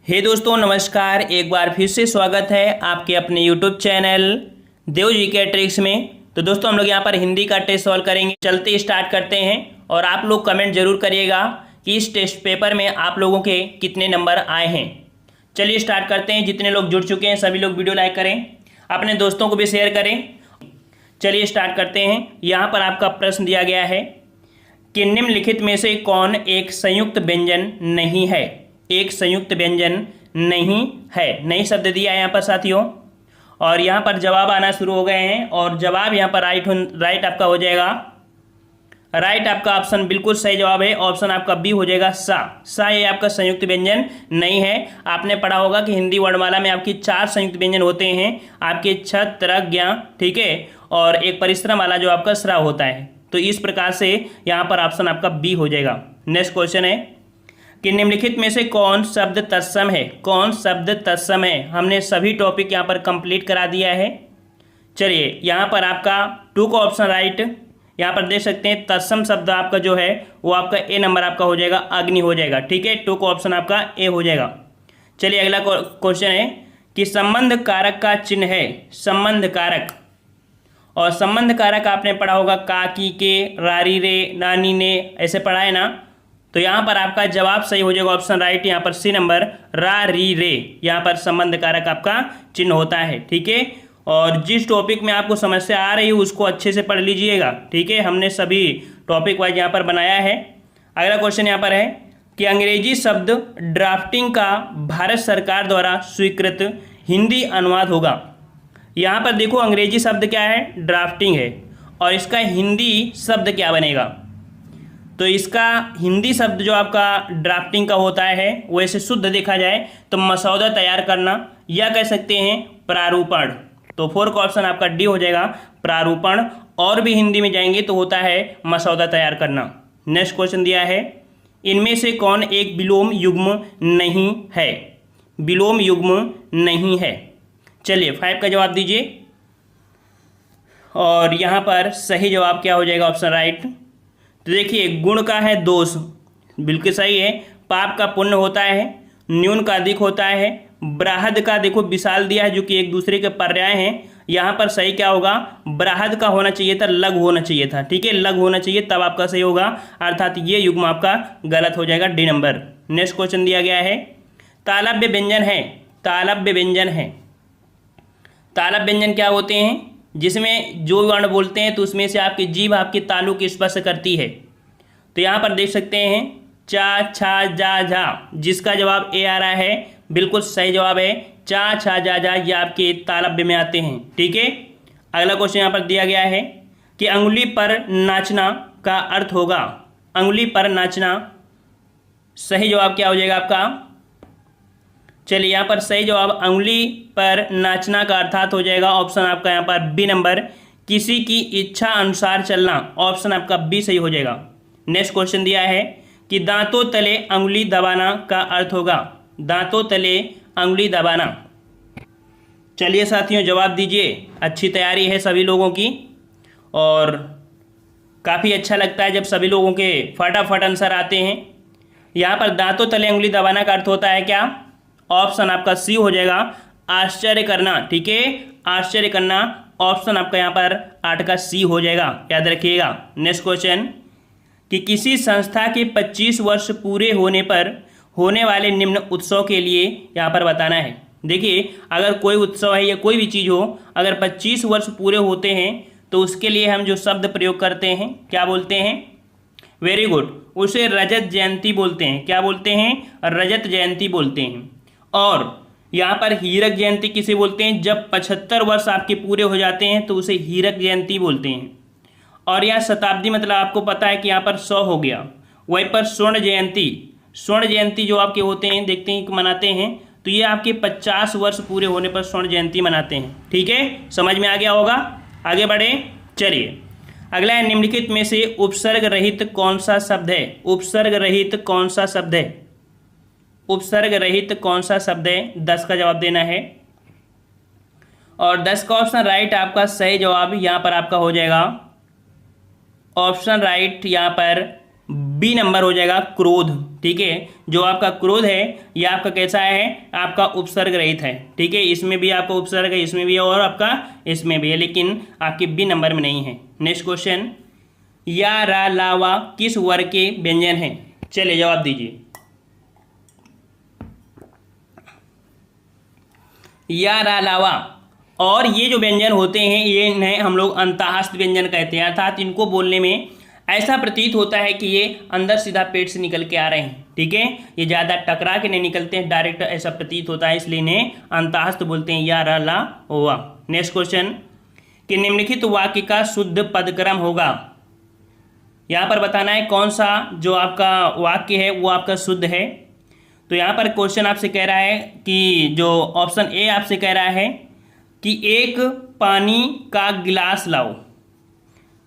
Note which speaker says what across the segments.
Speaker 1: हे दोस्तों नमस्कार। एक बार फिर से स्वागत है आपके अपने यूट्यूब चैनल देव जी के ट्रिक्स में। तो दोस्तों हम लोग यहाँ पर हिंदी का टेस्ट सॉल्व करेंगे। चलते स्टार्ट करते हैं और आप लोग कमेंट जरूर करिएगा कि इस टेस्ट पेपर में आप लोगों के कितने नंबर आए हैं। चलिए स्टार्ट करते हैं। जितने लोग जुड़ चुके हैं सभी लोग वीडियो लाइक करें, अपने दोस्तों को भी शेयर करें। चलिए स्टार्ट करते हैं। यहाँ पर आपका प्रश्न दिया गया है कि निम्नलिखित में से कौन एक संयुक्त व्यंजन नहीं है। एक संयुक्त व्यंजन नहीं है, नई शब्द दिया है यहाँ पर साथियों। और यहाँ पर जवाब आना शुरू हो गए हैं और जवाब यहाँ पर राइट आपका हो जाएगा। राइट आपका ऑप्शन बिल्कुल सही जवाब है। ऑप्शन आपका बी हो जाएगा सा। ये आपका संयुक्त व्यंजन नहीं है। आपने पढ़ा होगा कि हिंदी वर्णमाला में आपकी 4 संयुक्त व्यंजन होते हैं, आपके छ, त्र, ज्ञ, ठीक है, और एक परिश्रम वाला जो आपका स्राव होता है। तो इस प्रकार से यहाँ पर ऑप्शन आपका बी हो जाएगा। नेक्स्ट क्वेश्चन है कि निम्नलिखित में से कौन शब्द तत्सम है। कौन शब्द तत्सम है। हमने सभी टॉपिक यहाँ पर कंप्लीट करा दिया है। चलिए यहाँ पर आपका 2 का ऑप्शन राइट यहाँ पर देख सकते हैं। तत्सम शब्द आपका जो है वो आपका ए नंबर आपका हो जाएगा, अग्नि हो जाएगा, ठीक है। 2 का ऑप्शन आपका ए हो जाएगा। चलिए अगला क्वेश्चन है कि संबंध कारक का चिन्ह है। संबंध कारक, और संबंध कारक आपने पढ़ा होगा का, की, के, रारी, रे, नानी, ने, ऐसे पढ़ा है ना। तो यहाँ पर आपका जवाब सही हो जाएगा। ऑप्शन राइट यहाँ पर सी नंबर, रा, री, रे, यहाँ पर संबंध कारक आपका चिन्ह होता है, ठीक है। और जिस टॉपिक में आपको समस्या आ रही है उसको अच्छे से पढ़ लीजिएगा, ठीक है। हमने सभी टॉपिक वाइज यहाँ पर बनाया है। अगला क्वेश्चन यहाँ पर है कि अंग्रेजी शब्द ड्राफ्टिंग का भारत सरकार द्वारा स्वीकृत हिंदी अनुवाद होगा। यहाँ पर देखो अंग्रेजी शब्द क्या है, ड्राफ्टिंग है, और इसका हिंदी शब्द क्या बनेगा। तो इसका हिंदी शब्द जो आपका ड्राफ्टिंग का होता है वैसे शुद्ध देखा जाए तो मसौदा तैयार करना, या कह सकते हैं प्रारूपण। तो 4 का ऑप्शन आपका डी हो जाएगा, प्रारूपण। और भी हिंदी में जाएंगे तो होता है मसौदा तैयार करना। नेक्स्ट क्वेश्चन दिया है इनमें से कौन एक विलोम युग्म नहीं है। विलोम युग्म नहीं है। चलिए 5 का जवाब दीजिए। और यहाँ पर सही जवाब क्या हो जाएगा, ऑप्शन राइट। तो देखिए गुण का है दोष, बिल्कुल सही है। पाप का पुण्य होता है, न्यून का अधिक होता है, बृहद का देखो विशाल दिया है जो कि एक दूसरे के पर्याय हैं। यहाँ पर सही क्या होगा, बृहद का होना चाहिए था, लघु होना चाहिए था, ठीक है, लघु होना चाहिए तब आपका सही होगा। अर्थात ये युग्म आपका गलत हो जाएगा, डी नंबर। नेक्स्ट क्वेश्चन दिया गया है तालव्य व्यंजन है। तालव्य व्यंजन है। तालव्य व्यंजन क्या होते हैं, जिसमें जो वर्ण बोलते हैं तो उसमें से आपकी जीभ आपकी तालु की स्पर्श करती है। तो यहाँ पर देख सकते हैं चा, छा, जा, झा, जिसका जवाब ए आ रहा है, बिल्कुल सही जवाब है। चा, छा, जा, झा ये आपके तालव्य में आते हैं, ठीक है। अगला क्वेश्चन यहाँ पर दिया गया है कि अंगुली पर नाचना का अर्थ होगा। अंगुली पर नाचना, सही जवाब क्या हो जाएगा आपका। चलिए यहाँ पर सही जवाब अंगुली पर नाचना का अर्थात हो जाएगा ऑप्शन आपका यहाँ पर बी नंबर, किसी की इच्छा अनुसार चलना। ऑप्शन आपका बी सही हो जाएगा। नेक्स्ट क्वेश्चन दिया है कि दांतों तले अंगुली दबाना का अर्थ होगा। दांतों तले अंगुली दबाना। चलिए साथियों जवाब दीजिए। अच्छी तैयारी है सभी लोगों की और काफ़ी अच्छा लगता है जब सभी लोगों के फटाफट आंसर आते हैं। यहाँ पर दांतों तले अंगुली दबाना का अर्थ होता है क्या, ऑप्शन आपका सी हो जाएगा, आश्चर्य करना, ठीक है, आश्चर्य करना। ऑप्शन आपका यहाँ पर 8 का सी हो जाएगा, याद रखिएगा। नेक्स्ट क्वेश्चन कि किसी संस्था के 25 वर्ष पूरे होने पर होने वाले निम्न उत्सव के लिए यहाँ पर बताना है। देखिए अगर कोई उत्सव है या कोई भी चीज़ हो, अगर 25 वर्ष पूरे होते हैं तो उसके लिए हम जो शब्द प्रयोग करते हैं क्या बोलते हैं, वेरी गुड, उसे रजत जयंती बोलते हैं। क्या बोलते हैं, रजत जयंती बोलते हैं। और यहाँ पर हीरक जयंती किसे बोलते हैं, जब 75 वर्ष आपके पूरे हो जाते हैं तो उसे हीरक जयंती बोलते हैं। और यहाँ शताब्दी मतलब आपको पता है कि यहाँ पर 100 हो गया। वहीं पर स्वर्ण जयंती, स्वर्ण जयंती जो आपके होते हैं देखते हैं मनाते हैं, तो ये आपके 50 वर्ष पूरे होने पर स्वर्ण जयंती मनाते हैं, ठीक है। समझ में आ गया होगा। आगे बढ़े। चलिए अगला है निम्नलिखित में से उपसर्ग रहित कौन सा शब्द है। उपसर्ग रहित कौन सा शब्द है। उपसर्ग रहित कौन सा शब्द है, 10 का जवाब देना है। और 10 का ऑप्शन राइट आपका सही जवाब यहाँ पर आपका हो जाएगा ऑप्शन राइट यहाँ पर बी नंबर हो जाएगा, क्रोध, ठीक है। जो आपका क्रोध है यह आपका कैसा है, आपका उपसर्ग रहित है, ठीक है। इसमें भी आपका उपसर्ग है, इसमें भी है और आपका इसमें भी है, लेकिन आपके बी नंबर में नहीं है। नेक्स्ट क्वेश्चन, या रा ला वा किस वर्ग के व्यंजन हैं? चलिए जवाब दीजिए। या रा ला वा, और ये जो व्यंजन होते हैं ये इन्हें हम लोग अंतःस्थ व्यंजन कहते हैं, अर्थात इनको बोलने में ऐसा प्रतीत होता है कि ये अंदर सीधा पेट से निकल के आ रहे हैं, ठीक है। ये ज़्यादा टकरा के नहीं निकलते हैं, डायरेक्ट ऐसा प्रतीत होता है, इसलिए इन्हें अंतःस्थ बोलते हैं, या रा ला वा। नेक्स्ट क्वेश्चन, कि निम्नलिखित वाक्य का शुद्ध पदक्रम होगा। यहाँ पर बताना है कौन सा जो आपका वाक्य है वो आपका शुद्ध है। तो यहाँ पर क्वेश्चन आपसे कह रहा है कि जो ऑप्शन ए आपसे कह रहा है कि एक पानी का गिलास लाओ।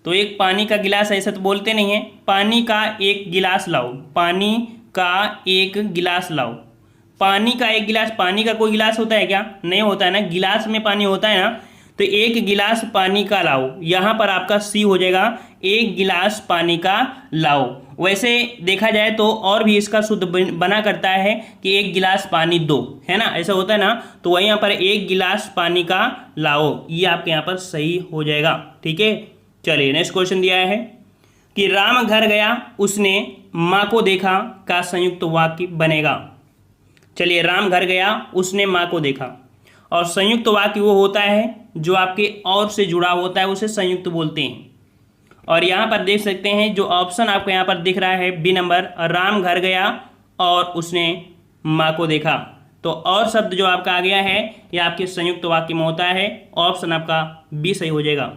Speaker 1: तो एक पानी का गिलास ऐसा तो बोलते नहीं है, पानी का एक गिलास लाओ, पानी का एक गिलास लाओ। पानी का एक गिलास, पानी का कोई गिलास होता है क्या? नहीं होता है ना, गिलास में पानी होता है ना। तो एक गिलास पानी का लाओ, यहाँ पर आपका सी हो जाएगा, एक गिलास पानी का लाओ। वैसे देखा जाए तो और भी इसका शुद्ध बना करता है कि एक गिलास पानी दो, है ना, ऐसा होता है ना। तो वही यहाँ पर एक गिलास पानी का लाओ, ये आपके यहाँ पर सही हो जाएगा, ठीक है। चलिए नेक्स्ट क्वेश्चन दिया है कि राम घर गया उसने माँ को देखा का संयुक्त वाक्य बनेगा। चलिए, राम घर गया उसने माँ को देखा, और संयुक्त वाक्य वो होता है जो आपके और से जुड़ा होता है, उसे संयुक्त बोलते हैं। और यहाँ पर देख सकते हैं जो ऑप्शन आपको यहाँ पर दिख रहा है बी नंबर, राम घर गया और उसने माँ को देखा। तो और शब्द जो आपका आ गया है यह आपके संयुक्त वाक्य में होता है, ऑप्शन आपका बी सही हो जाएगा।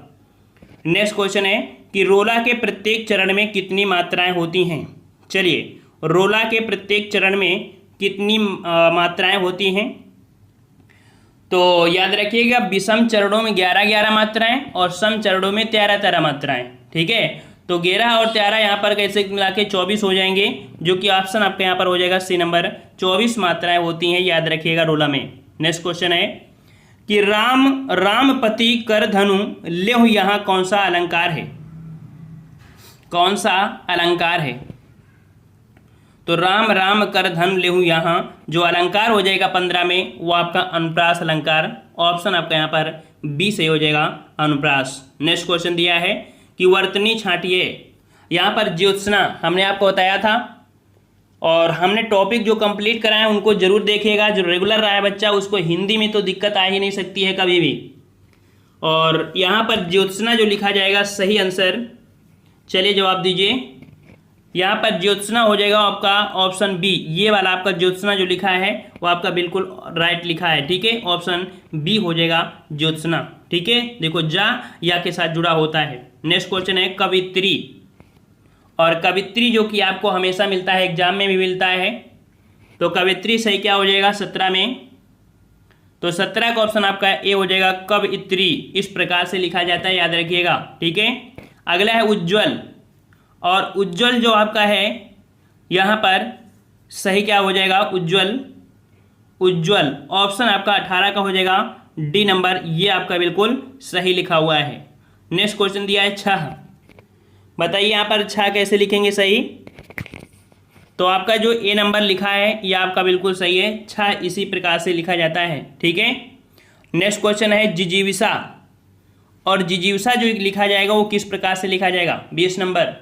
Speaker 1: नेक्स्ट क्वेश्चन है कि रोला के प्रत्येक चरण में कितनी मात्राएं होती हैं? चलिए, रोला के प्रत्येक चरण में कितनी मात्राएं होती हैं? तो याद रखिएगा, विषम चरणों में 11-11 मात्राएं और सम चरणों में 13-13 मात्राएं, ठीक है। तो 11 और 13 यहाँ पर कैसे मिला के 24 हो जाएंगे, जो कि ऑप्शन आपका यहाँ पर हो जाएगा सी नंबर, 24 मात्राएं होती हैं, याद रखिएगा रोला में। नेक्स्ट क्वेश्चन है कि रामपति कर धनु लेहु यहाँ कौन सा अलंकार है? कौन सा अलंकार है? तो राम कर धन लेहु यहाँ जो अलंकार हो जाएगा 15 में वो आपका अनुप्रास अलंकार, ऑप्शन आपका यहाँ पर बी से हो जाएगा अनुप्रास। नेक्स्ट क्वेश्चन दिया है कि वर्तनी छांटिए। यहाँ पर ज्योत्सना हमने आपको बताया था, और हमने टॉपिक जो कंप्लीट कराए उनको जरूर देखिएगा। जो रेगुलर रहा है बच्चा उसको हिंदी में तो दिक्कत आ ही नहीं सकती है कभी भी। और यहाँ पर ज्योत्सना जो लिखा जाएगा सही आंसर, चलिए जवाब दीजिए। यहाँ पर ज्योत्सना हो जाएगा आपका ऑप्शन बी, ये वाला आपका ज्योत्सना जो लिखा है वो आपका बिल्कुल राइट लिखा है, ठीक है। ऑप्शन बी हो जाएगा ज्योत्सना, ठीक है। देखो जा या के साथ जुड़ा होता है। नेक्स्ट क्वेश्चन है कवित्री, और कवित्री जो कि आपको हमेशा मिलता है, एग्जाम में भी मिलता है। तो कवित्री सही क्या हो जाएगा 17 में? तो 17 का ऑप्शन आपका ए हो जाएगा कवित्री, इस प्रकार से लिखा जाता है, याद रखिएगा, ठीक है। अगला है उज्ज्वल, और उज्ज्वल जो आपका है यहाँ पर सही क्या हो जाएगा उज्ज्वल, उज्ज्वल ऑप्शन आपका 18 का हो जाएगा डी नंबर, ये आपका बिल्कुल सही लिखा हुआ है। नेक्स्ट क्वेश्चन दिया है छह, बताइए यहाँ पर छह कैसे लिखेंगे सही? तो आपका जो ए नंबर लिखा है ये आपका बिल्कुल सही है, छह इसी प्रकार से लिखा जाता है, ठीक है। नेक्स्ट क्वेश्चन है जिजीविषा, और जिजीविषा जो लिखा जाएगा वो किस प्रकार से लिखा जाएगा? 20 नंबर।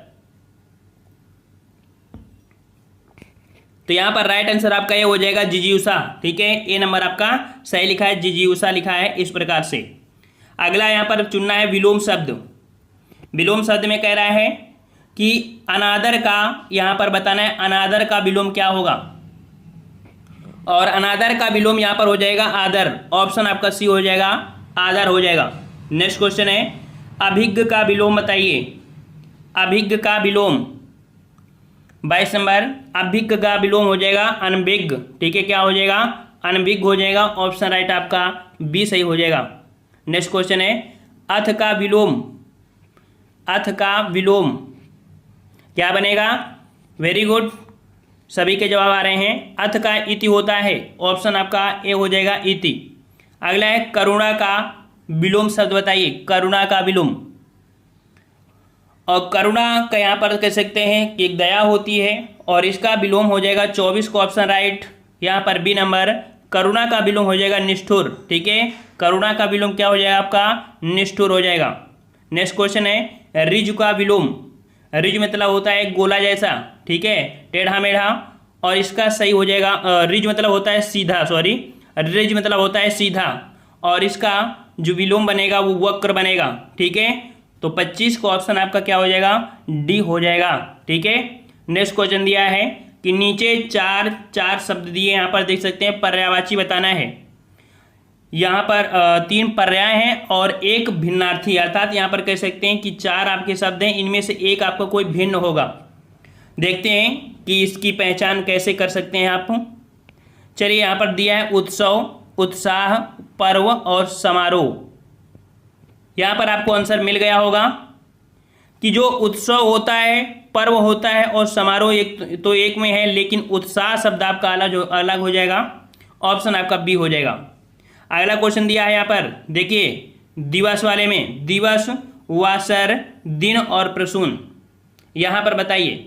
Speaker 1: तो यहाँ पर राइट आंसर आपका ये हो जाएगा जिजीविषा, ठीक है। ए नंबर आपका सही लिखा है, जिजीविषा लिखा है इस प्रकार से। अगला यहाँ पर चुनना है विलोम शब्द। विलोम शब्द में कह रहा है कि अनादर का, यहाँ पर बताना है अनादर का विलोम क्या होगा, और अनादर का विलोम यहाँ पर हो जाएगा आदर, ऑप्शन आपका सी हो जाएगा आदर हो जाएगा। नेक्स्ट क्वेश्चन है अभिज्ञ का विलोम बताइए, अभिज्ञ का विलोम 22 नंबर, अभिज्ञ का विलोम हो जाएगा अनभिज्ञ, ठीक है। क्या हो जाएगा? अनभिज्ञ हो जाएगा, ऑप्शन राइट आपका बी सही हो जाएगा। नेक्स्ट क्वेश्चन है अथ का विलोम, अथ का विलोम क्या बनेगा? वेरी गुड, सभी के जवाब आ रहे हैं। अथ का इति होता है, ऑप्शन आपका ए हो जाएगा इति। अगला है करुणा का विलोम शब्द बताइए, करुणा का विलोम। और करुणा का यहाँ पर कह सकते हैं कि एक दया होती है, और इसका विलोम हो जाएगा 24 को ऑप्शन राइट। यहाँ पर बी नंबर करुणा का विलोम हो जाएगा निष्ठुर। ठीक है, करुणा का विलोम क्या हो जाएगा आपका, निष्ठुर हो जाएगा। नेक्स्ट क्वेश्चन है रिज का विलोम। रिज मतलब होता है गोला जैसा, ठीक है, टेढ़ा मेढ़ा, और इसका सही हो जाएगा रिज मतलब होता है सीधा, सॉरी रिज मतलब होता है सीधा, और इसका जो विलोम बनेगा वो वक्र बनेगा। ठीक है, तो 25 को ऑप्शन आपका क्या हो जाएगा, डी हो जाएगा। ठीक है, नेक्स्ट क्वेश्चन दिया है कि नीचे चार शब्द दिए, यहाँ पर देख सकते हैं, पर्यायवाची बताना है। यहाँ पर 3 पर्याय हैं और एक भिन्नार्थी, अर्थात यहाँ पर कह सकते हैं कि 4 आपके शब्द हैं, इनमें से एक आपका कोई भिन्न होगा। देखते हैं कि इसकी पहचान कैसे कर सकते हैं आप। चलिए, यहाँ पर दिया है उत्सव, उत्साह, पर्व और समारोह। यहाँ पर आपको आंसर मिल गया होगा कि जो उत्सव होता है, पर्व होता है और समारोह एक में है, लेकिन उत्साह शब्द आपका अलग हो जाएगा। ऑप्शन आपका बी हो जाएगा। अगला क्वेश्चन दिया है यहाँ पर, देखिए दिवस वाले में, दिवस, वासर, दिन और प्रसून। यहाँ पर बताइए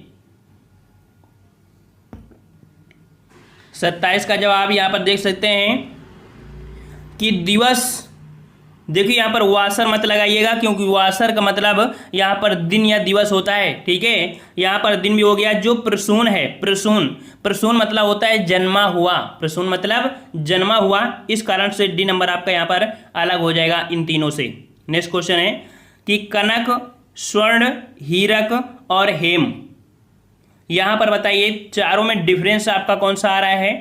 Speaker 1: 27 का जवाब यहाँ पर देख सकते हैं कि दिवस। देखिए यहाँ पर वासर मत लगाइएगा, क्योंकि वासर का मतलब यहाँ पर दिन या दिवस होता है। ठीक है, यहाँ पर दिन भी हो गया। जो प्रसून है, प्रसून मतलब होता है जन्मा हुआ, प्रसून मतलब जन्मा हुआ, इस कारण से डी नंबर आपका यहाँ पर अलग हो जाएगा इन तीनों से। नेक्स्ट क्वेश्चन है कि कनक, स्वर्ण, हीरक और हेम। यहाँ पर बताइए चारों में डिफरेंस आपका कौन सा आ रहा है,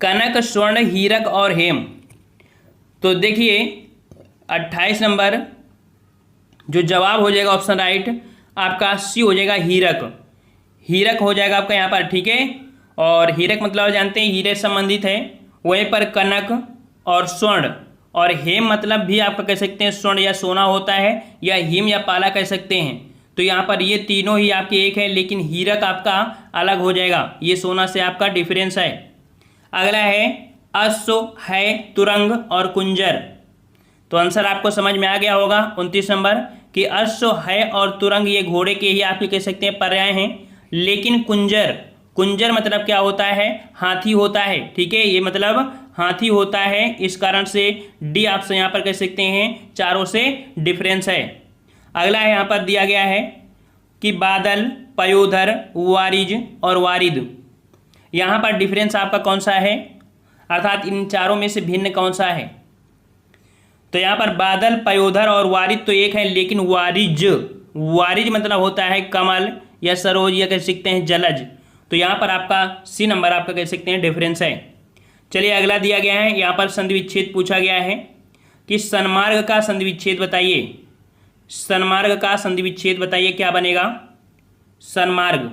Speaker 1: कनक, स्वर्ण, हीरक और हेम। तो देखिए 28 नंबर जो जवाब हो जाएगा ऑप्शन राइट आपका सी हो जाएगा, हीरक। हीरक हो जाएगा आपका यहाँ पर। ठीक है, और हीरक मतलब जानते हैं हीरे संबंधित है, वहीं पर कनक और स्वर्ण और हेम मतलब भी आपका कह सकते हैं स्वर्ण या सोना होता है, या हिम या पाला कह सकते हैं। तो यहाँ पर ये तीनों ही आपके एक है, लेकिन हीरक आपका अलग हो जाएगा, ये सोना से आपका डिफरेंस है। अगला है अश्व, है, तुरंग और कुंजर। तो आंसर आपको समझ में आ गया होगा 29 नंबर कि अश्व, है और तुरंग ये घोड़े के ही आपके कह सकते हैं पर्याय हैं, लेकिन कुंजर मतलब क्या होता है, हाथी होता है। ठीक है, ये मतलब हाथी होता है, इस कारण से डी आपसे यहाँ पर कह सकते हैं चारों से डिफरेंस है। अगला है यहाँ पर दिया गया है कि बादल, पयोधर, वारिज और वारिद। यहाँ पर डिफरेंस आपका कौन सा है, अर्थात इन चारों में से भिन्न कौन सा है। तो यहाँ पर बादल, पयोधर और वारिद तो एक है, लेकिन वारिज मतलब होता है कमल या सरोज या कह सकते हैं जलज। तो यहाँ पर आपका सी नंबर आपका कह सकते हैं डिफरेंस है। चलिए अगला दिया गया है, यहाँ पर संधि विच्छेद पूछा गया है कि सन्मार्ग का संधि विच्छेद बताइए। सन्मार्ग का संधि विच्छेद बताइए क्या बनेगा, सन्मार्ग।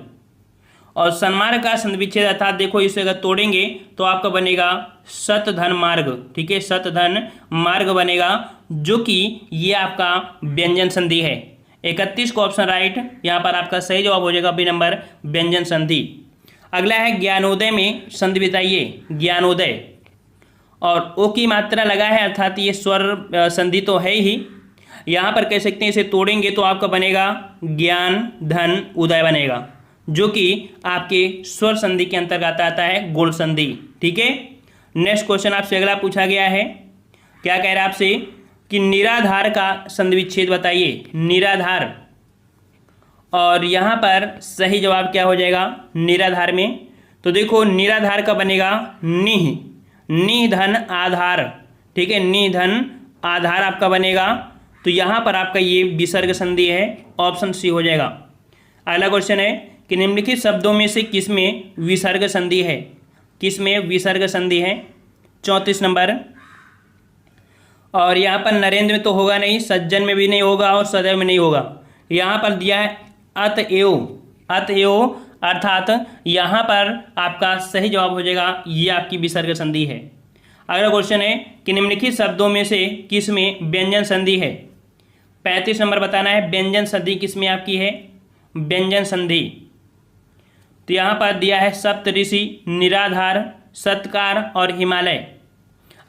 Speaker 1: और सन्मार्ग का संधि विच्छेद अर्थात देखो इसे अगर तोड़ेंगे तो आपका बनेगा शतधन मार्ग। ठीक है, शतधन मार्ग बनेगा, जो कि ये आपका व्यंजन संधि है। 31 को ऑप्शन राइट, यहाँ पर आपका सही जवाब हो जाएगा बी नंबर, व्यंजन संधि। अगला है ज्ञानोदय में संधि बताइए, ज्ञानोदय। और ओ की मात्रा लगा है, अर्थात ये स्वर संधि तो है ही, यहाँ पर कह सकते हैं इसे तोड़ेंगे तो आपका बनेगा ज्ञान धन उदय बनेगा, जो कि आपके स्वर संधि के अंतर्गत आता है, गुण संधि। ठीक है, नेक्स्ट क्वेश्चन आपसे अगला पूछा गया है, क्या कह रहा है आपसे कि निराधार का संधि विच्छेद बताइए, निराधार। और यहाँ पर सही जवाब क्या हो जाएगा निराधार में, तो देखो निराधार का बनेगा निह धन आधार। ठीक है, निह धन आधार आपका बनेगा, तो यहाँ पर आपका ये विसर्ग संधि है, ऑप्शन सी हो जाएगा। अगला क्वेश्चन है कि निम्नलिखित शब्दों में से किसमें विसर्ग संधि है, किसमें विसर्ग संधि है, 34 नंबर। और यहाँ पर नरेंद्र में तो होगा नहीं, सज्जन में भी नहीं होगा और सदैव में नहीं होगा। यहाँ पर दिया है अतएव, अर्थात यहाँ पर आपका सही जवाब हो जाएगा ये आपकी विसर्ग संधि है। अगला क्वेश्चन है कि निम्नलिखित शब्दों में से किसमें व्यंजन संधि है, 35 नंबर बताना है व्यंजन संधि किसमें आपकी है, व्यंजन संधि। तो यहाँ पर दिया है सप्तऋषि, निराधार, सत्कार और हिमालय।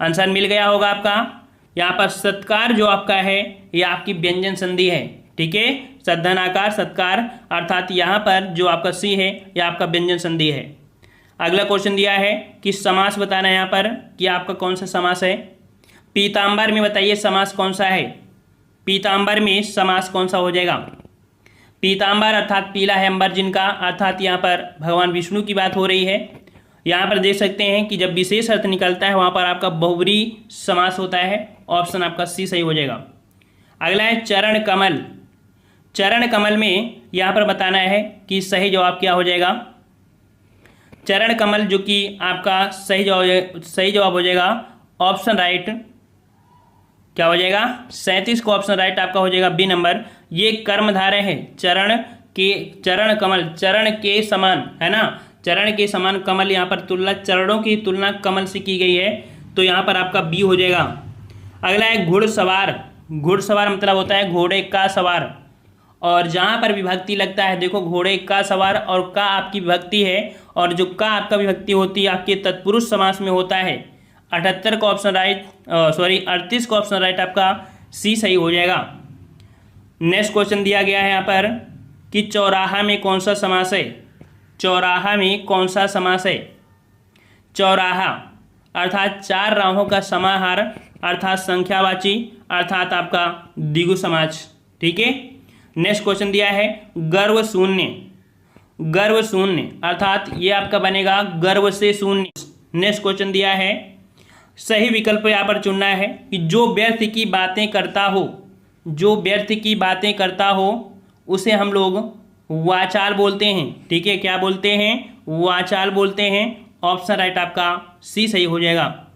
Speaker 1: आंसर मिल गया होगा आपका। यहाँ पर सत्कार जो आपका है ये आपकी व्यंजन संधि है। ठीक है, सद्धनाकार, सत्कार, अर्थात यहाँ पर जो आपका सी है यह आपका व्यंजन संधि है। अगला क्वेश्चन दिया है कि समास बताना है यहाँ पर कि आपका कौन सा समास है। पीताम्बर में बताइए समास कौन सा है। पीताम्बर में समास कौन सा हो जाएगा। पीताम्बर अर्थात पीला है अंबर जिनका, अर्थात यहाँ पर भगवान विष्णु की बात हो रही है। यहाँ पर देख सकते हैं कि जब विशेष अर्थ निकलता है वहाँ पर आपका बहुब्रीहि समास होता है। ऑप्शन आपका सी सही हो जाएगा। अगला है चरण कमल। चरण कमल में यहाँ पर बताना है कि सही जवाब क्या हो जाएगा। चरण कमल जो कि आपका सही जवाब हो जाएगा ऑप्शन राइट क्या हो जाएगा 37 को ऑप्शन राइट आपका हो जाएगा बी नंबर। ये कर्मधारय है। चरण कमल चरण के समान है ना, चरण के समान कमल, यहाँ पर तुलना चरणों की तुलना कमल से की गई है, तो यहाँ पर आपका बी हो जाएगा। अगला है घुड़सवार। घुड़सवार मतलब होता है घोड़े का सवार, और जहाँ पर विभक्ति लगता है देखो घोड़े का सवार और का आपकी विभक्ति है, और जो का आपका विभक्ति होती है आपके तत्पुरुष समास में होता है। 78 का ऑप्शन राइट 38 का ऑप्शन राइट आपका सी सही हो जाएगा। नेक्स्ट क्वेश्चन दिया गया है यहाँ पर कि चौराहा में कौन सा समास है। चौराहा में कौन सा समास है। चौराहा अर्थात चार राहों का समाहार, अर्थात संख्यावाची, अर्थात आपका द्विगु समाज। ठीक है। नेक्स्ट क्वेश्चन दिया है गर्व शून्य। गर्व शून्य अर्थात ये आपका बनेगा गर्व से शून्य। नेक्स्ट क्वेश्चन दिया है सही विकल्प यहाँ पर चुनना है कि जो व्यर्थ की बातें करता हो, जो व्यर्थ की बातें करता हो उसे हम लोग वाचाल बोलते हैं। ठीक है, क्या बोलते हैं, वाचाल बोलते हैं। ऑप्शन राइट आपका सी सही हो जाएगा।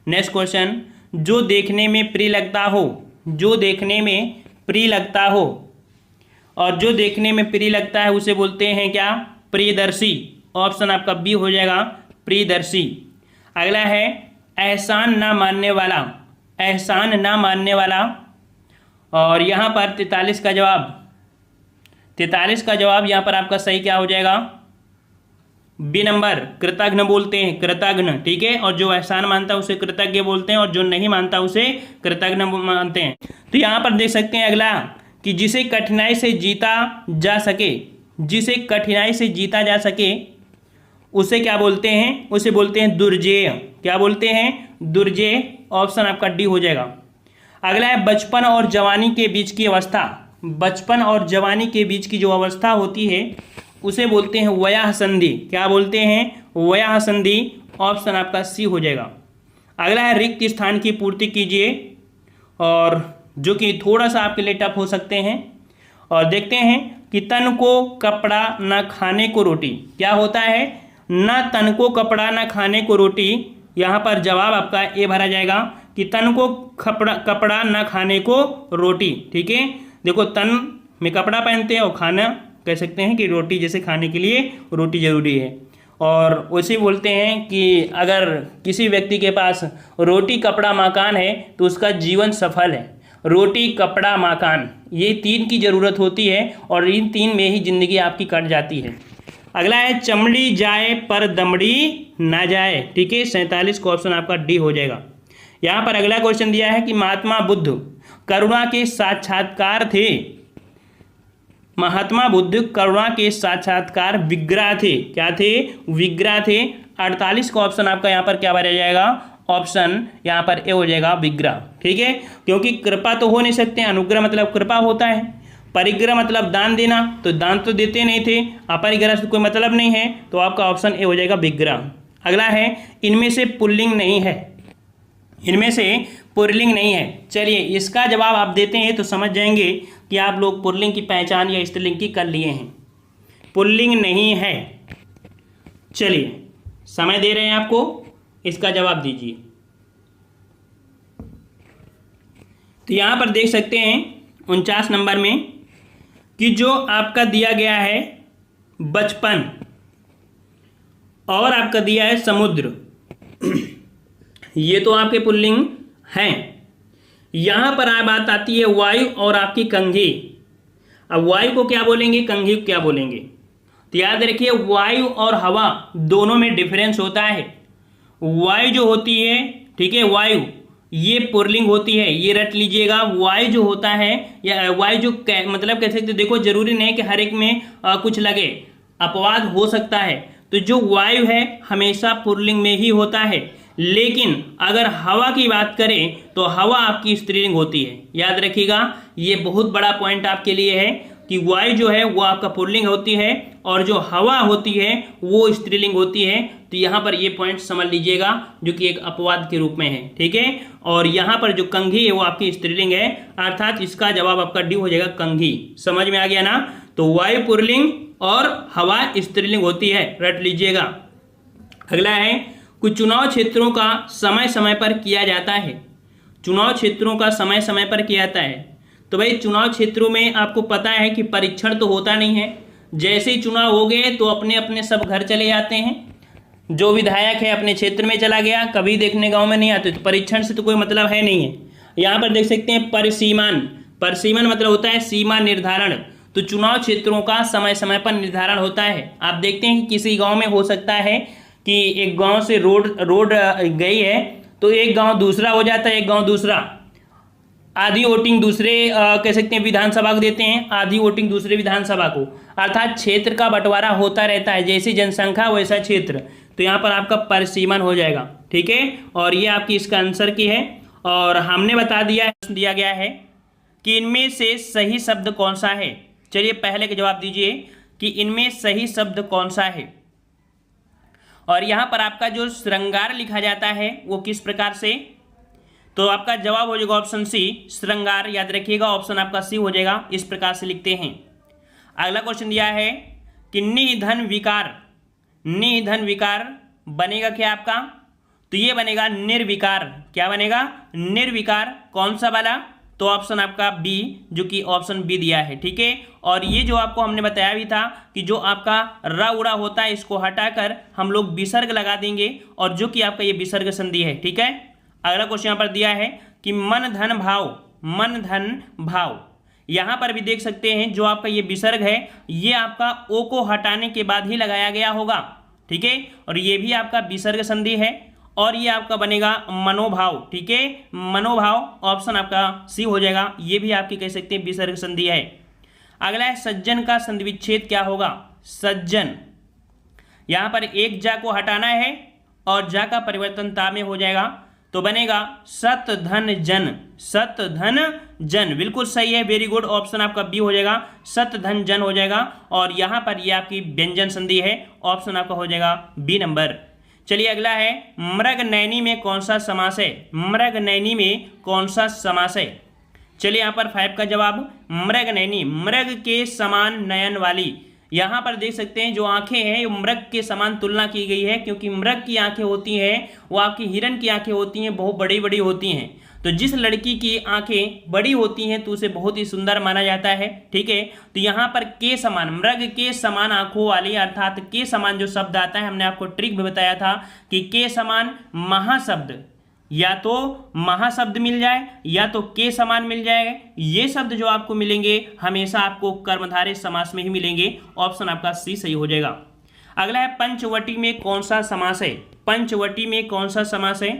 Speaker 1: नेक्स्ट क्वेश्चन जो देखने में प्रिय लगता हो, जो देखने में प्रिय लगता हो, और जो देखने में प्रिय लगता है उसे बोलते हैं क्या, प्रियदर्शी। ऑप्शन आपका बी हो जाएगा प्रियदर्शी। अगला है एहसान ना मानने वाला। एहसान ना मानने वाला, और यहाँ पर 43 का जवाब यहाँ पर आपका सही क्या हो जाएगा, बी नंबर कृतघ्न बोलते हैं, कृतघ्न। ठीक है, और जो एहसान मानता है उसे कृतज्ञ बोलते हैं, और जो नहीं मानता उसे कृतघ्न मानते हैं। तो यहाँ पर देख सकते हैं अगला कि जिसे कठिनाई से जीता जा सके, जिसे कठिनाई से जीता जा सके उसे क्या बोलते हैं, उसे बोलते हैं दुर्जेय। क्या बोलते हैं, दुर्जेय। ऑप्शन आपका डी हो जाएगा। अगला है बचपन और जवानी के बीच की अवस्था। बचपन और जवानी के बीच की जो अवस्था होती है उसे बोलते हैं वयाह संधि। क्या बोलते हैं, वयाह संधि। ऑप्शन आपका सी हो जाएगा। अगला है रिक्त स्थान की पूर्ति कीजिए, और जो कि थोड़ा सा आपके लिए टफ हो सकते हैं। और देखते हैं कि तन को कपड़ा न खाने को रोटी। क्या होता है, न तन को कपड़ा न खाने को रोटी। यहाँ पर जवाब आपका ए भरा जाएगा कि तन को कपड़ा न खाने को रोटी। ठीक है, देखो तन में कपड़ा पहनते हैं और खाना कह सकते हैं कि रोटी, जैसे खाने के लिए रोटी जरूरी है। और उसे बोलते हैं कि अगर किसी व्यक्ति के पास रोटी कपड़ा मकान है तो उसका जीवन सफल है। रोटी कपड़ा मकान, ये तीन की ज़रूरत होती है, और इन तीन में ही ज़िंदगी आपकी कट जाती है। अगला है चमड़ी जाए पर दमड़ी ना जाए। ठीक है, 47 का ऑप्शन आपका डी हो जाएगा। यहाँ पर अगला क्वेश्चन दिया है कि महात्मा बुद्ध करुणा के साक्षात्कार थे। महात्मा बुद्ध करुणा के साक्षात्कार विग्रह थे। क्या थे, विग्रह थे। 48 का ऑप्शन आपका यहाँ पर क्या भरा जाएगा, ऑप्शन यहाँ पर ए हो जाएगा विग्रह। ठीक है, क्योंकि कृपा तो हो नहीं सकते, अनुग्रह मतलब कृपा होता है, परिग्रह मतलब दान देना, तो दान तो देते नहीं थे, अपरिग्रह से कोई मतलब नहीं है, तो आपका ऑप्शन ए हो जाएगा विग्रह। अगला है इनमें से पुल्लिंग नहीं है। इनमें से पुल्लिंग नहीं है। चलिए इसका जवाब आप देते हैं तो समझ जाएंगे कि आप लोग पुल्लिंग की पहचान या स्त्रीलिंग की कर लिए हैं। पुल्लिंग नहीं है। चलिए समय दे रहे हैं आपको, इसका जवाब दीजिए। तो यहाँ पर देख सकते हैं 49 नंबर में कि जो आपका दिया गया है बचपन, और आपका दिया है समुद्र, ये तो आपके पुल्लिंग हैं। यहाँ पर बात आती है वायु और आपकी कंघी। अब वायु को क्या बोलेंगे, कंघी को क्या बोलेंगे, तो याद रखिए वायु और हवा दोनों में डिफरेंस होता है। वायु जो होती है, ठीक है, वायु ये पुल्लिंग होती है, ये रट लीजिएगा। वायु जो होता है या वायु जो मतलब कह सकते, देखो जरूरी नहीं कि हर एक में कुछ लगे, अपवाद हो सकता है। तो जो वायु है हमेशा पुल्लिंग में ही होता है, लेकिन अगर हवा की बात करें तो हवा आपकी स्त्रीलिंग होती है। याद रखिएगा, ये बहुत बड़ा पॉइंट आपके लिए है कि वायु जो है वो आपका पुल्लिंग होती है और जो हवा होती है वो स्त्रीलिंग होती है। तो यहाँ पर ये पॉइंट समझ लीजिएगा, जो कि एक अपवाद के रूप में है, ठीक है। और यहाँ पर जो कंघी है वो आपकी स्त्रीलिंग है, अर्थात इसका जवाब आपका डी हो जाएगा, कंघी। समझ में आ गया ना। तो वायु पुल्लिंग और हवा स्त्रीलिंग होती है, रट लीजिएगा। अगला है, कुछ चुनाव क्षेत्रों का समय समय पर किया जाता है। चुनाव क्षेत्रों का समय समय पर किया जाता है। तो भाई चुनाव क्षेत्रों में आपको पता है कि परीक्षण तो होता नहीं है, जैसे ही चुनाव हो गए तो अपने अपने सब घर चले जाते हैं। जो विधायक है अपने क्षेत्र में चला गया, कभी देखने गांव में नहीं आते, तो परीक्षण से तो कोई मतलब है नहीं है। यहाँ पर देख सकते हैं परिसीमन, परिसीमन मतलब होता है सीमा निर्धारण। तो चुनाव क्षेत्रों का समय समय पर निर्धारण होता है। आप देखते हैं कि किसी गाँव में हो सकता है कि एक गाँव से रोड गई है तो एक गाँव दूसरा हो जाता है, एक गाँव दूसरा। आधी वोटिंग दूसरे कह सकते हैं विधानसभा को देते हैं, आधी वोटिंग दूसरे विधानसभा को, अर्थात क्षेत्र का बंटवारा होता रहता है, जैसी जनसंख्या वैसा क्षेत्र। तो यहाँ पर आपका परिसीमन हो जाएगा, ठीक है। और ये आपकी इसका आंसर की है। और हमने बता दिया गया है कि इनमें से सही शब्द कौन सा है। चलिए पहले का जवाब दीजिए कि इनमें सही शब्द कौन सा है। और यहाँ पर आपका जो श्रृंगार लिखा जाता है वो किस प्रकार से, तो आपका जवाब हो जाएगा ऑप्शन सी, श्रृंगार। याद रखिएगा, ऑप्शन आपका सी हो जाएगा। इस प्रकार से लिखते हैं। अगला क्वेश्चन दिया है कि निधन विकार, निधन विकार बनेगा क्या आपका, तो ये बनेगा निर्विकार। क्या बनेगा, निर्विकार। कौन सा वाला, तो ऑप्शन आपका बी, जो कि ऑप्शन बी दिया है, ठीक है। और ये जो आपको हमने बताया भी था कि जो आपका र उड़ा होता है इसको हटाकर हम लोग विसर्ग लगा देंगे, और जो कि आपका ये विसर्ग संधि है, ठीक है। अगला क्वेश्चन यहाँ पर दिया है कि मन धन भाव, मन धन भाव। यहाँ पर भी देख सकते हैं जो आपका ये विसर्ग है ये आपका ओ को हटाने के बाद ही लगाया गया होगा, ठीक है। और ये भी आपका विसर्ग संधि है और ये आपका बनेगा मनोभाव, ठीक है। मनोभाव ऑप्शन आपका सी हो जाएगा। ये भी आपकी कह सकते हैं विसर्ग संधि है। अगला है सज्जन का संधि विच्छेद क्या होगा। सज्जन, यहाँ पर एक जा को हटाना है और जा का परिवर्तन ता में हो जाएगा, तो बनेगा सत धन जन, सत धन जन। बिल्कुल सही है, वेरी गुड। ऑप्शन आपका बी हो जाएगा, सत धन जन हो जाएगा। और यहाँ पर ये आपकी व्यंजन संधि है, ऑप्शन आपका हो जाएगा बी नंबर। चलिए अगला है मृग नैनी में कौन सा समास है। मृग नैनी में कौन सा समास है। चलिए यहाँ पर 5 का जवाब मृग नैनी, मृग के समान नयन वाली। यहाँ पर देख सकते हैं जो आंखें हैं वो मृग के समान तुलना की गई है, क्योंकि मृग की आंखें होती हैं वो आपकी हिरण की आंखें होती हैं, बहुत बड़ी बड़ी होती हैं। तो जिस लड़की की आंखें बड़ी होती हैं तो उसे बहुत ही सुंदर माना जाता है, ठीक है। तो यहाँ पर के समान, मृग के समान आंखों वाली, अर्थात के समान जो शब्द आता है, हमने आपको ट्रिक भी बताया था कि के समान महाशब्द, या तो महाशब्द मिल जाए या तो के समान मिल जाएगा। ये शब्द जो आपको मिलेंगे हमेशा आपको कर्मधारय समास में ही मिलेंगे, ऑप्शन आपका सी सही हो जाएगा। अगला है पंचवटी में कौन सा समास है। पंचवटी में कौन सा समास है।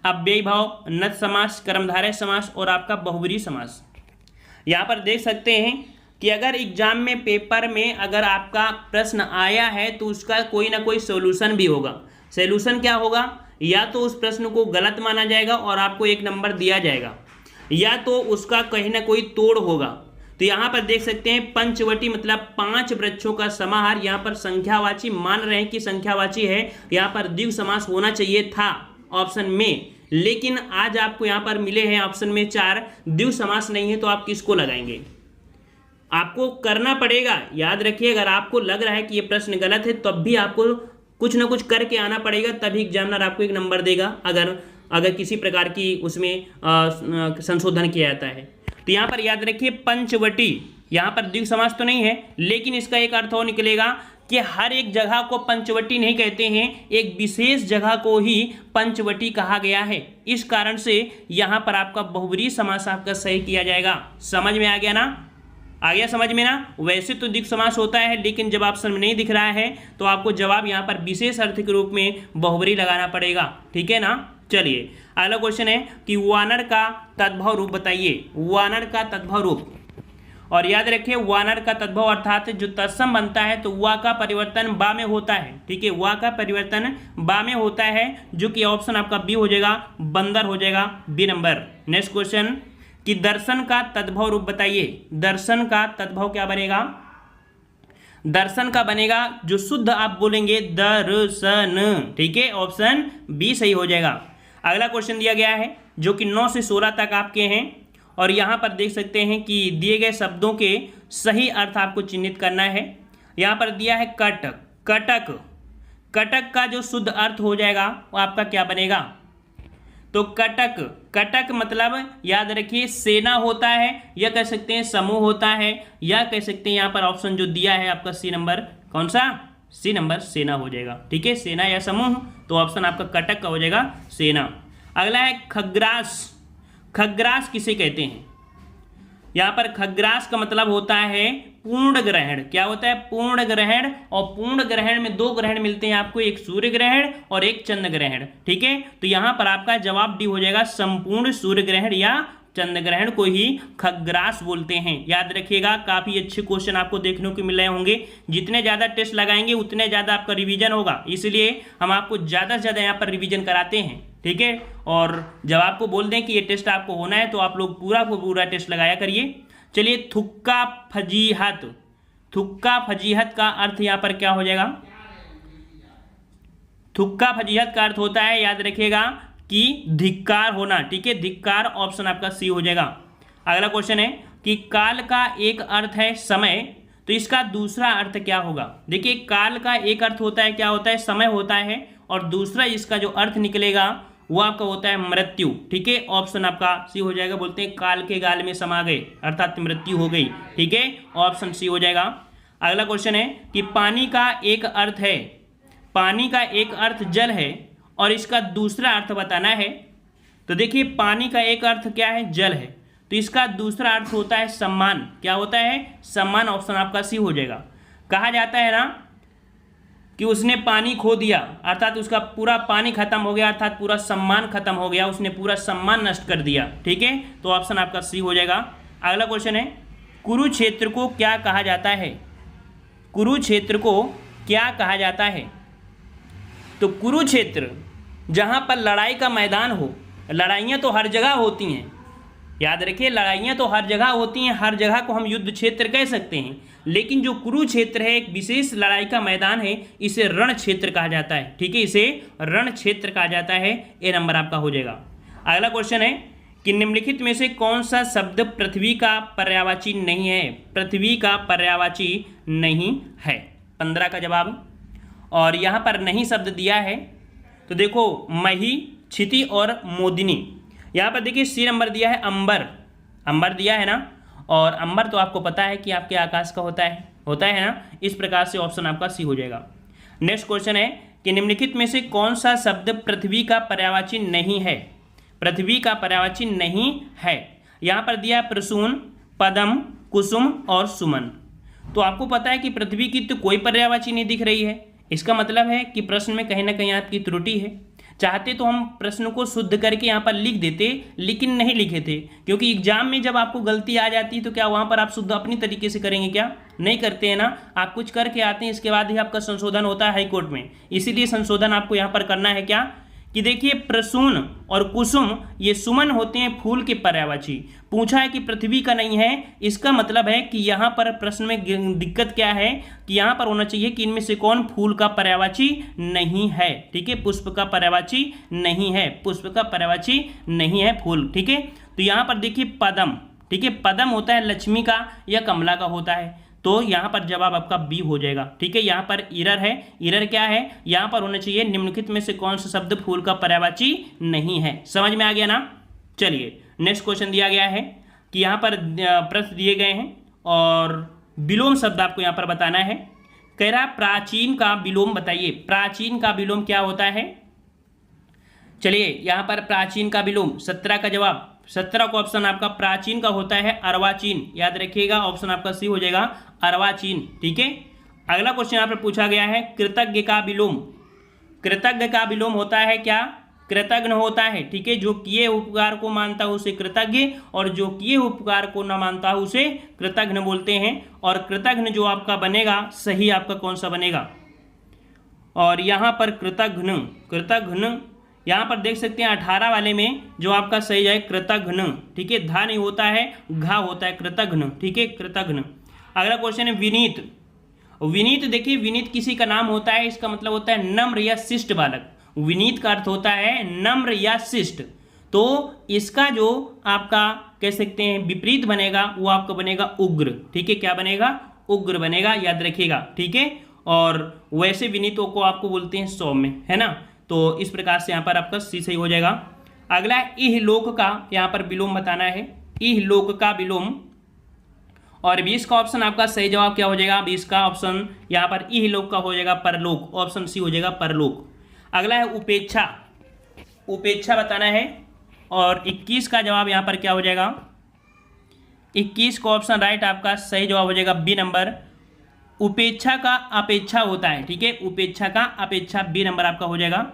Speaker 1: अव्ययी भाव, नत समास, कर्मधारय समास और आपका बहुब्रीहि समास। यहाँ पर देख सकते हैं कि अगर एग्जाम में पेपर में अगर आपका प्रश्न आया है तो उसका कोई ना कोई सोल्यूशन भी होगा। सोल्यूशन क्या होगा, या तो उस प्रश्न को गलत माना जाएगा और आपको 1 नंबर दिया जाएगा, या तो उसका कहीं ना कोई तोड़ होगा। तो यहाँ पर देख सकते हैं पंचवटी मतलब 5 वृक्षों का समाहार। यहाँ पर संख्यावाची मान रहे हैं कि संख्यावाची है, यहाँ पर द्विगु समास होना चाहिए था ऑप्शन में, लेकिन आज आपको यहाँ पर मिले हैं ऑप्शन में 4, द्विगु समास नहीं है, तो आप किसको लगाएंगे। आपको करना पड़ेगा। याद रखिए, अगर आपको लग रहा है कि ये प्रश्न गलत है तब भी आपको कुछ ना कुछ करके आना पड़ेगा, तभी एग्जामिनर आपको 1 नंबर देगा, अगर किसी प्रकार की उसमें संशोधन किया जाता है। तो यहाँ पर याद रखिए पंचवटी, यहाँ पर द्विगु समास तो नहीं है, लेकिन इसका एक अर्थ और निकलेगा कि हर एक जगह को पंचवटी नहीं कहते हैं, एक विशेष जगह को ही पंचवटी कहा गया है। इस कारण से यहाँ पर आपका बहुब्रीहि समास आपका सही किया जाएगा। समझ में आ गया ना, आ गया समझ में ना। वैसे तो द्विगु समास होता है, लेकिन जब ऑप्शन में नहीं दिख रहा है तो आपको जवाब यहाँ पर विशेष अर्थ के रूप में बहुब्रीहि लगाना पड़ेगा, ठीक है ना। चलिए अगला क्वेश्चन है कि वानर का तद्भव रूप बताइए, वानर का तद्भव रूप। और याद रखिए वानर का तद्भव अर्थात जो तत्सम बनता है तो वा का परिवर्तन बा में होता है, ठीक है, वा का परिवर्तन बा में होता है, जो कि ऑप्शन आपका बी हो जाएगा, बंदर हो जाएगा, बी नंबर। नेक्स्ट क्वेश्चन कि दर्शन का तद्भव रूप बताइए, दर्शन का तद्भव क्या बनेगा, दर्शन का बनेगा जो शुद्ध आप बोलेंगे दर्शन, ठीक है, ऑप्शन बी सही हो जाएगा। अगला क्वेश्चन दिया गया है जो कि 9 से 16 तक आपके हैं और यहाँ पर देख सकते हैं कि दिए गए शब्दों के सही अर्थ आपको चिन्हित करना है। यहाँ पर दिया है कटक, कटक, कटक का जो शुद्ध अर्थ हो जाएगा वो आपका क्या बनेगा, तो कटक, कटक मतलब याद रखिए सेना होता है, या कह सकते हैं समूह होता है, या कह सकते हैं यहाँ पर ऑप्शन जो दिया है आपका सी नंबर, कौन सा, सी नंबर सेना हो जाएगा, ठीक है, सेना या समूह, तो ऑप्शन आपका कटक का हो जाएगा सेना। अगला है खग्रास, खग्रास किसे कहते हैं, यहाँ पर खग्रास का मतलब होता है पूर्ण ग्रहण, क्या होता है, पूर्ण ग्रहण, और पूर्ण ग्रहण में 2 ग्रहण मिलते हैं आपको, एक सूर्य ग्रहण और एक चंद्र ग्रहण, ठीक है, तो यहाँ पर आपका जवाब डी हो जाएगा, संपूर्ण सूर्य ग्रहण या चंद्र ग्रहण को ही खग्रास बोलते हैं। याद रखिएगा काफी अच्छे क्वेश्चन आपको देखने को मिल रहे होंगे, जितने ज्यादा टेस्ट लगाएंगे उतने ज्यादा आपका रिवीजन होगा, इसलिए हम आपको ज्यादा से ज्यादा यहाँ पर रिवीजन कराते हैं, ठीक है। और जब आपको बोल दें कि ये टेस्ट आपको होना है तो आप लोग पूरा को पूरा टेस्ट लगाया करिए। चलिए थुक्का फजीहत, थुक्का फजीहत का अर्थ यहाँ पर क्या हो जाएगा, थुक्का फजीहत का अर्थ होता है, याद रखिएगा कि धिक्कार होना, ठीक है, धिक्कार, ऑप्शन आपका सी हो जाएगा। अगला क्वेश्चन है कि काल का एक अर्थ है समय, तो इसका दूसरा अर्थ क्या होगा। देखिए काल का एक अर्थ होता है, क्या होता है, समय होता है, और दूसरा इसका जो अर्थ निकलेगा वो आपका होता है मृत्यु, ठीक है, ऑप्शन आपका सी हो जाएगा। बोलते हैं काल के गाल में समा गए, अर्थात मृत्यु हो गई, ठीक है, ऑप्शन सी हो जाएगा। अगला क्वेश्चन है कि पानी का एक अर्थ है, पानी का एक अर्थ जल है और इसका दूसरा अर्थ बताना है। तो देखिए पानी का एक अर्थ क्या है, जल है, तो इसका दूसरा अर्थ होता है सम्मान, क्या होता है, सम्मान, ऑप्शन आपका सी हो जाएगा। कहा जाता है ना कि उसने पानी खो दिया, अर्थात उसका पूरा पानी खत्म हो गया, अर्थात पूरा सम्मान खत्म हो गया, उसने पूरा सम्मान नष्ट कर दिया, ठीक है, तो ऑप्शन आपका सी हो जाएगा। अगला क्वेश्चन है कुरुक्षेत्र को क्या कहा जाता है, कुरुक्षेत्र को क्या कहा जाता है। तो कुरुक्षेत्र जहाँ पर लड़ाई का मैदान हो, लड़ाइयाँ तो हर जगह होती हैं, याद रखिए लड़ाइयाँ तो हर जगह होती हैं, हर जगह को हम युद्ध क्षेत्र कह सकते हैं, लेकिन जो कुरुक्षेत्र है एक विशेष लड़ाई का मैदान है, इसे रण क्षेत्र कहा जाता है, ठीक है, इसे रण क्षेत्र कहा जाता है, ए नंबर आपका हो जाएगा। अगला क्वेश्चन है कि निम्नलिखित में से कौन सा शब्द पृथ्वी का पर्यायवाची नहीं है, पृथ्वी का पर्यायवाची नहीं है, 15 का जवाब। और यहाँ पर नहीं शब्द दिया है, तो देखो मही, क्षिति और मोदिनी। यहाँ पर देखिए सी नंबर दिया है अंबर, अंबर दिया है ना, और अंबर तो आपको पता है कि आपके आकाश का होता है ना, इस प्रकार से ऑप्शन आपका सी हो जाएगा। नेक्स्ट क्वेश्चन है कि निम्नलिखित में से कौन सा शब्द पृथ्वी का पर्यायवाची नहीं है, पृथ्वी का पर्यायवाची नहीं है। यहाँ पर दिया प्रसून, पदम, कुसुम और सुमन। तो आपको पता है कि पृथ्वी की तो कोई पर्यायवाची नहीं दिख रही है, इसका मतलब है कि प्रश्न में कहीं ना कहीं आपकी त्रुटि है। चाहते तो हम प्रश्न को शुद्ध करके यहाँ पर लिख देते, लेकिन नहीं लिखे थे, क्योंकि एग्जाम में जब आपको गलती आ जाती है तो क्या वहाँ पर आप शुद्ध अपनी तरीके से करेंगे, क्या नहीं करते हैं ना, आप कुछ करके आते हैं, इसके बाद ही आपका संशोधन होता है हाई कोर्ट में। इसीलिए संशोधन आपको यहाँ पर करना है क्या कि देखिए प्रसून और कुसुम ये सुमन होते हैं फूल के पर्यायवाची। पूछा है कि पृथ्वी का नहीं है, इसका मतलब है कि यहाँ पर प्रश्न में दिक्कत क्या है कि यहाँ पर होना चाहिए कि इनमें से कौन फूल का पर्यायवाची नहीं है, ठीक है, पुष्प का पर्यायवाची नहीं है, पुष्प का पर्यायवाची नहीं है फूल, ठीक है। तो यहाँ पर देखिए पदम, ठीक है, पदम होता है लक्ष्मी का या कमला का होता है, तो यहाँ पर जवाब आपका बी हो जाएगा, ठीक है। यहाँ पर इरर है, इरर क्या है, यहाँ पर होना चाहिए निम्नलिखित में से कौन सा शब्द फूल का पर्यायवाची नहीं है। समझ में आ गया ना। चलिए नेक्स्ट क्वेश्चन दिया गया है कि यहाँ पर प्रश्न दिए गए हैं और विलोम शब्द आपको यहाँ पर बताना है। कह रहा प्राचीन का विलोम बताइए, प्राचीन का विलोम क्या होता है। चलिए यहाँ पर प्राचीन का विलोम 17 का जवाब, 17 का ऑप्शन आपका प्राचीन का होता है अर्वाचीन, याद रखिएगा ऑप्शन आपका सी हो जाएगा अर्वाचीन, ठीक है। अगला क्वेश्चन यहाँ पर पूछा गया है कृतज्ञ का विलोम, कृतज्ञ का विलोम होता है क्या, कृतघ्न होता है, ठीक है। जो किए उपकार को मानता है उसे कृतज्ञ, और जो किए उपकार को न मानता है उसे कृतघ्न बोलते हैं। और कृतघ्न जो आपका बनेगा, सही आपका कौन सा बनेगा, और यहाँ पर कृतघ्न, कृतघ्न यहाँ पर देख सकते हैं 18 वाले में जो आपका सही है कृतघ्न, ठीक है। धा नहीं होता है, घा होता है, कृतघ्न, ठीक है, कृतघ्न। अगला क्वेश्चन है विनीत। विनीत देखिए, विनीत किसी का नाम होता है, इसका मतलब होता है नम्र या शिष्ट बालक। विनीत का अर्थ होता है नम्र या शिष्ट। तो इसका जो आपका कह सकते हैं विपरीत बनेगा वो आपका बनेगा उग्र, ठीक है। क्या बनेगा, उग्र बनेगा, याद रखिएगा, ठीक है। और वैसे विनीतों को आपको बोलते हैं सौम्य, है ना। तो इस प्रकार से यहाँ पर आपका सी सही हो जाएगा। अगला इहलोक का यहाँ पर विलोम बताना है, इहलोक का विलोम। और 20 का ऑप्शन आपका सही जवाब क्या हो जाएगा, 20 का ऑप्शन यहाँ पर इहलोक का हो जाएगा परलोक, ऑप्शन सी हो जाएगा परलोक। अगला है उपेक्षा, उपेक्षा बताना है। और 21 का जवाब यहाँ पर क्या हो जाएगा, 21 का ऑप्शन राइट आपका सही जवाब हो जाएगा बी नंबर। उपेक्षा का अपेक्षा होता है, ठीक है, उपेक्षा का अपेक्षा, बी नंबर आपका हो जाएगा।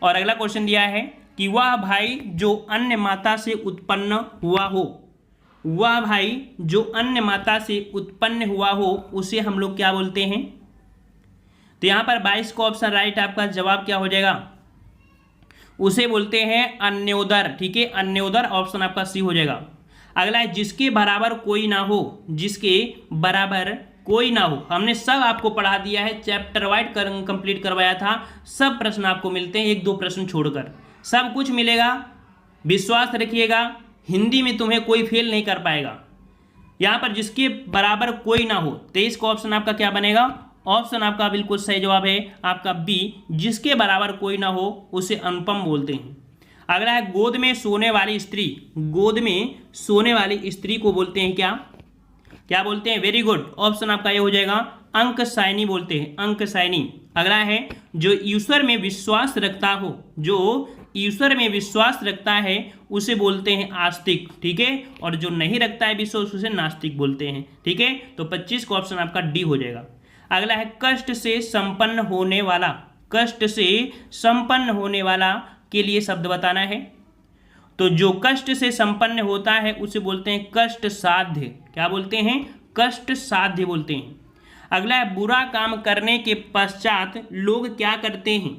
Speaker 1: और अगला क्वेश्चन दिया है कि वह भाई जो अन्य माता से उत्पन्न हुआ हो, वह भाई जो अन्य माता से उत्पन्न हुआ हो उसे हम लोग क्या बोलते हैं। तो यहाँ पर 22 का ऑप्शन राइट आपका जवाब क्या हो जाएगा, उसे बोलते हैं अन्योदर, ठीक है, अन्योदर, ऑप्शन आपका सी हो जाएगा। अगला है जिसके बराबर कोई ना हो, जिसके बराबर कोई ना हो। हमने सब आपको पढ़ा दिया है, चैप्टर वाइड कंप्लीट करवाया था, सब प्रश्न आपको मिलते हैं, एक दो प्रश्न छोड़कर सब कुछ मिलेगा, विश्वास रखिएगा। हिंदी में तुम्हें कोई फेल नहीं कर पाएगा। यहाँ पर जिसके बराबर कोई ना हो, 23 का ऑप्शन आपका क्या बनेगा, ऑप्शन आपका बिल्कुल सही जवाब है आपका बी, जिसके बराबर कोई ना हो उसे अनुपम बोलते हैं। अगला है गोद में सोने वाली स्त्री, गोद में सोने वाली स्त्री को बोलते हैं क्या, क्या बोलते हैं, वेरी गुड, ऑप्शन आपका ये हो जाएगा अंकसायनी बोलते हैं, अंकसायनी। अगला है जो ईश्वर में विश्वास रखता हो, जो ईश्वर में विश्वास रखता है उसे बोलते हैं आस्तिक, ठीक है। और जो नहीं रखता है विश्वास उसे नास्तिक बोलते हैं, ठीक है। तो 25 का ऑप्शन आपका डी हो जाएगा। अगला है कष्ट से संपन्न होने वाला, कष्ट से संपन्न होने वाला के लिए शब्द बताना है। तो जो कष्ट से संपन्न होता है उसे बोलते हैं कष्ट साध्य, क्या बोलते हैं, कष्ट साध्य बोलते हैं। अगला है बुरा काम करने के पश्चात लोग क्या करते हैं,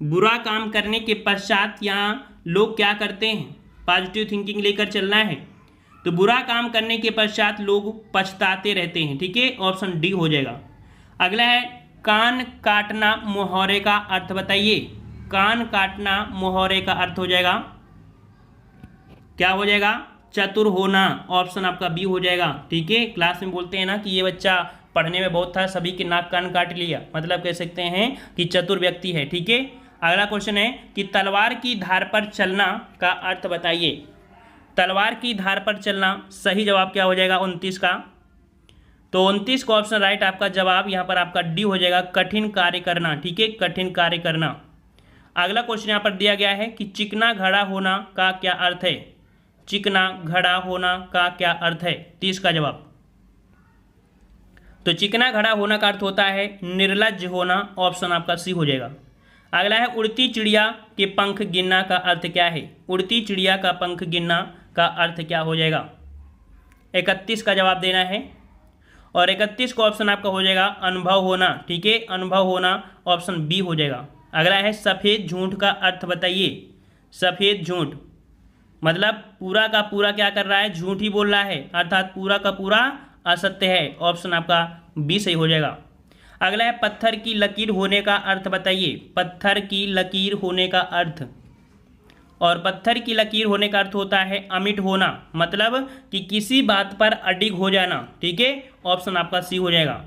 Speaker 1: बुरा काम करने के पश्चात यहाँ लोग क्या करते हैं, पॉजिटिव थिंकिंग लेकर चलना है। तो बुरा काम करने के पश्चात लोग पछताते रहते हैं, ठीक है, ऑप्शन डी हो जाएगा। अगला है कान काटना मुहावरे का अर्थ बताइए, कान काटना मुहावरे का अर्थ हो जाएगा, क्या हो जाएगा, चतुर होना, ऑप्शन आपका बी हो जाएगा, ठीक है। क्लास में बोलते हैं ना कि ये बच्चा पढ़ने में बहुत था, सभी के नाक कान काट लिया, मतलब कह सकते हैं कि चतुर व्यक्ति है, ठीक है। अगला क्वेश्चन है कि तलवार की धार पर चलना का अर्थ बताइए। तलवार की धार पर चलना, सही जवाब क्या हो जाएगा 29 का। तो 29 का ऑप्शन राइट आपका जवाब यहाँ पर आपका डी हो जाएगा, कठिन कार्य करना, ठीक है, कठिन कार्य करना। अगला क्वेश्चन यहाँ पर दिया गया है कि चिकना घड़ा होना का क्या अर्थ है, चिकना घड़ा होना का क्या अर्थ है, 30 का जवाब। तो चिकना घड़ा होना का अर्थ होता है निर्लज्ज होना, ऑप्शन आपका सी हो जाएगा। अगला है उड़ती चिड़िया के पंख गिनना का अर्थ क्या है, उड़ती चिड़िया का पंख गिनना का अर्थ क्या हो जाएगा, 31 का जवाब देना है। और 31 का ऑप्शन आपका हो जाएगा अनुभव होना, ठीक है, अनुभव होना, ऑप्शन बी हो जाएगा। अगला है सफ़ेद झूठ का अर्थ बताइए। सफ़ेद झूठ मतलब पूरा का पूरा क्या कर रहा है, झूठ ही बोल रहा है, अर्थात पूरा का पूरा असत्य है, ऑप्शन आपका बी सही हो जाएगा। अगला है पत्थर की लकीर होने का अर्थ बताइए। पत्थर की लकीर होने का अर्थ, और पत्थर की लकीर होने का अर्थ होता है अमिट होना, मतलब कि किसी बात पर अडिग हो जाना, ठीक है, ऑप्शन आपका सी हो जाएगा।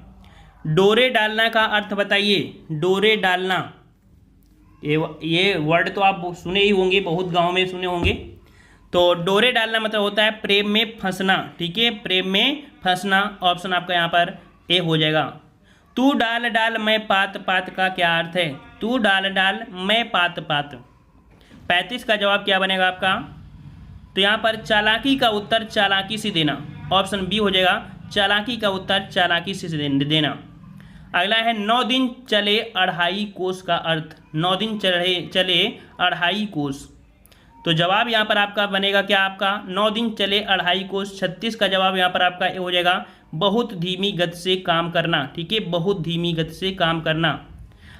Speaker 1: डोरे डालना का अर्थ बताइए। डोरे डालना, ये वर्ड तो आप सुने ही होंगे, बहुत गांव में सुने होंगे। तो डोरे डालना मतलब होता है प्रेम में फंसना, ठीक है, प्रेम में फंसना, ऑप्शन आपका यहाँ पर ए हो जाएगा। तू डाल डाल मैं पात पात का क्या अर्थ है, तू डाल डाल मैं पात पात। 35 का जवाब क्या बनेगा आपका। तो यहाँ पर चालाकी का उत्तर चालाकी से देना, ऑप्शन बी हो जाएगा, चालाकी का उत्तर चालाकी से देना। अगला है 9 दिन चले अढ़ाई कोस का अर्थ, 9 दिन चले अढ़ाई कोस। तो जवाब यहाँ पर आपका बनेगा क्या, आपका 9 दिन चले अढ़ाई कोस। 36 का जवाब यहाँ पर आपका हो जाएगा बहुत धीमी गति से काम करना। ठीक है, बहुत धीमी गति से काम करना।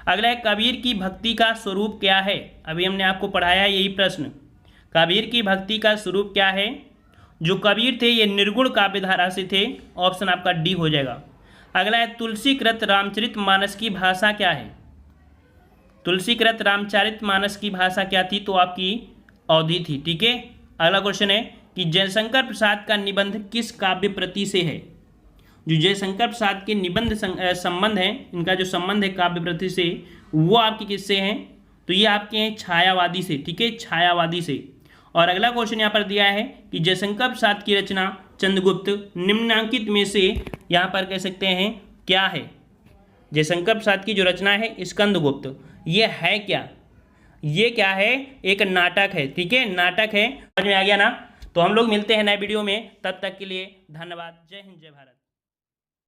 Speaker 1: अगला है कबीर की भक्ति का स्वरूप क्या है। अभी हमने आपको पढ़ाया यही प्रश्न, कबीर की भक्ति का स्वरूप क्या है। जो कबीर थे ये निर्गुण काव्यधारा से थे, ऑप्शन आपका डी हो जाएगा। अगला है तुलसीकृत रामचरितमानस की भाषा क्या है। तुलसीकृत रामचरितमानस की भाषा क्या थी, तो आपकी अवधि थी। ठीक है, अगला क्वेश्चन है कि जयशंकर प्रसाद का निबंध किस काव्य प्रति से है। जो जयशंकर प्रसाद के निबंध संबंध है, इनका जो संबंध है काव्य प्रति से, वो आपके किससे हैं, तो ये आपके हैं छायावादी से। ठीक है, छायावादी से। और अगला क्वेश्चन यहाँ पर दिया है कि जयशंकर प्रसाद की रचना चंद्रगुप्त निम्नांकित में से यहाँ पर कह सकते हैं क्या है। जयशंकर प्रसाद की जो रचना है स्कंदगुप्त, ये है क्या, ये क्या है, एक नाटक है। ठीक है, नाटक है। समझ में आ गया ना। तो हम लोग मिलते हैं नए वीडियो में, तब तक के लिए धन्यवाद। जय हिंद, जय भारत।